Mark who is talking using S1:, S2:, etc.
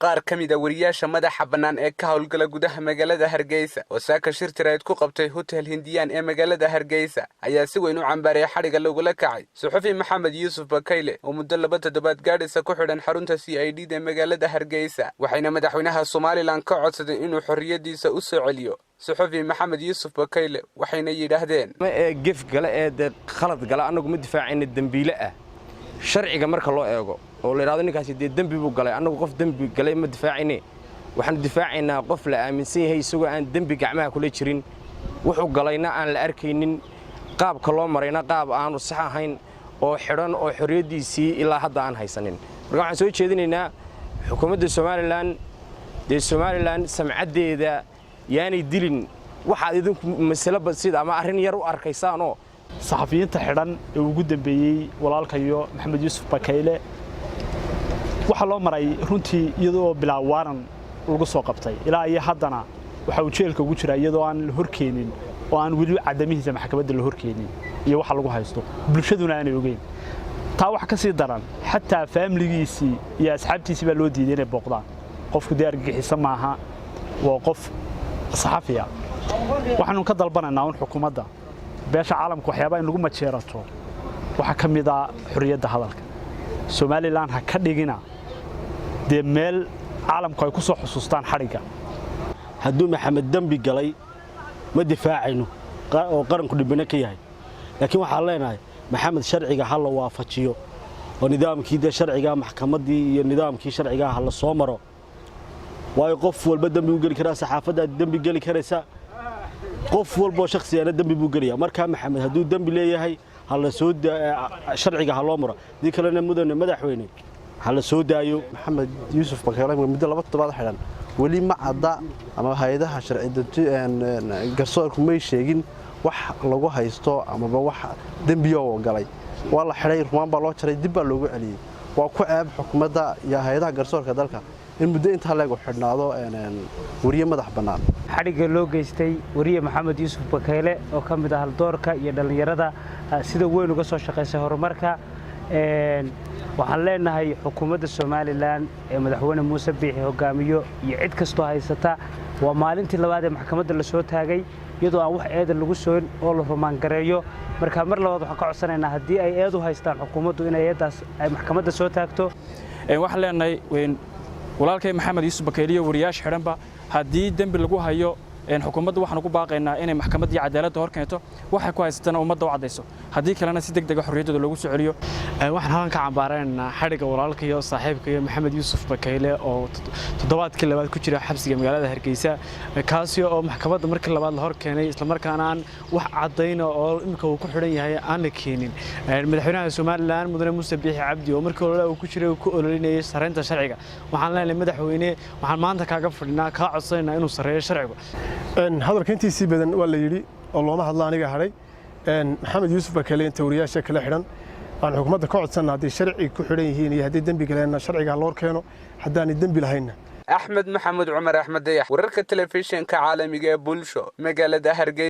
S1: qaar ka mid ah wariyaasha madaxa bannaan ee ka hawlgala gudaha magaalada Hargeysa oo saaka shir tirayd ku qabtay hotel Hindiyaan ee magaalada Hargeysa ayaa si weyn u cambaarey xadhiga lagula kacay suxufi Maxamed Yuusuf Bakayle oo muddo 2 toddobaad gaadhaysa ku xidhan xarunta CID ee magaalada Hargeysa waxayna madaxweynaha Soomaaliland ka codsaday inuu xorriyadiisa u soo celiyo suxufi Maxamed Yuusuf Bakayle waxayna yiraahdeen
S2: ma gif gala ee khalad gala anagu ma difaacayna dambiile ah sharciga marka loo eego oo la yiraahdo ninkaasi dambi buu galay anagu qof dambi galay ma difaacayna waxaan difaacaynaa qof la aaminsan yahay isagoo aan dambi gacmaha kula jirin wuxuu galayna aan la arkaynin qaabka loo marayna qaab aanu sax ahayn oo xiran oo xorriyadiisii ilaa hadda aan haysanin marka waxaan soo jeedinaynaa xukuumadda Soomaaliland samcadeeda yaani dilin waxa idinku mas'ala basid ama arrin yar u arkaysaan oo
S3: saxafiyiinta xidhan ee ugu dambeeyay walaalkayo Maxamed Yuusuf Bakayle waxa loo maray runtii iyadoo bilaa waaran lagu soo qabtay ilaa ay haddana waxa uu jeelka ugu jira iyadoo aan la horkeenin oo aan wali cadamihiisa maxkamadda la horkeenin iyo waxa lagu haysto bulshaduna aanay ogeyn taa wax ka sii daran xataa family-giisii iyo asxaabtiisii baa loo diiday inay booqdaan qofku argagixisa maaha waa qof saxafiya waxaanu ka dalbanaynaa in xukuumadda beesha caalamka waxyaabo in lagu majeerato waxa ka mid ah xorriyadda hadalka Soomaaliland ha ka dhigina meel caalamku ay ku soo xusuustaan xadhiga
S4: hadduu Maxamed dambi galay ma difaacayno oo qaranku dhibana ka yahay laakiin waxaan leenahay Maxamed sharciga hal la waafajiyo oo nidaamkii sharciga maxkamaddii iyo nidaamkii sharciga hal la soo maro way qof walba dambi u gali kara saxaafadda dambi gali karaysa qof walba shakhsiyaana dambi buu galiya marka Maxamed hadduu dambi leeyahay hal la soo sharciga hal loo maro dii kalena madaxweyne hal la soo daayo
S5: Maxamed Yuusuf Bakayle muddo 2 toddobaad xidhan wali ma cadda ama hay'adaha sharciyeedda garsoorku may sheegin wax lagu haysto ama wax dambiyo galay waa la xidhay rumaan baa loo jaray dib baa loogu celiyay waa ku ceeb xukuumadda iyo hay'adaha garsoorka dalka in muddo inta lagu xidhnaado wariye madax bannaan
S6: xadhiga loo geystay wariye Maxamed Yuusuf Bakayle oo ka mid ah haldoorka iyo dhalinyarada sida weyn uga soo shaqeysay horumarka waxaan leenahay xukuumadda Soomaaliland ee madaxweyne Muuse Biixi hogaamiyo iyo cid kastoo haysata waa maalintii labaad ee maxkamadda la soo taagay iyadoo aan wax eedan lagu soo oo la rumaan gareeyo marka mar labaad waxaan ka codsanaynaa haddii ay eed u haystaan xukuumaddu in eedaas ay maxkamadda soo taagto
S7: waxaan leenahay walaalkay Maxamed Yuusuf Bakayle wariyaasha xidhanba haddii dambi lagu hayo xukuumaddu waxaan ugu baaqaynaa inay maxkamadda cadaaladda hor keento waxa ku haysatana ummadda u cadayso haddii kalena si degdeg ah xorriyadooda loogu soo celiyo
S3: waxaan halkan ka cambaaraynaa xadhiga walaalkayo saaxiibkayo Maxamed Yuusuf Bakayle oo toddobaadkii labaad ku jira xabsiga magaalada Hargeysa kaasi oo maxkamadda markii labaad la hor keenay isla markaana aan wax cadayna oo imika uu ku xidhan yahay aan la keenin madaxweynaha Soomaaliland mudane Muuse Biixi Cabdi oo markii hore uu ku jiray ku ololinayay sareynta sharciga waxaan leenahay madaxweyne waxaan maanta kaaga fadhinaa ka codsanaynaa inuu sareeyo sharciga
S8: hadalka intiisii badan waa la yiri oo looma hadla aniga haray Maxamed Yuusuf Bakayle inta wariyaasha kala xidhan aan xukuumadda ka codsanaa hadii sharci ku xidhan yihiin iyo hadii dambi galeen sharciga loo keeno hadaan dambi lahayna
S1: Axmed Maxamed Cumar Axmed Dayax wararka telefishinka caalamiga ee bulsho magaalada Hargeysa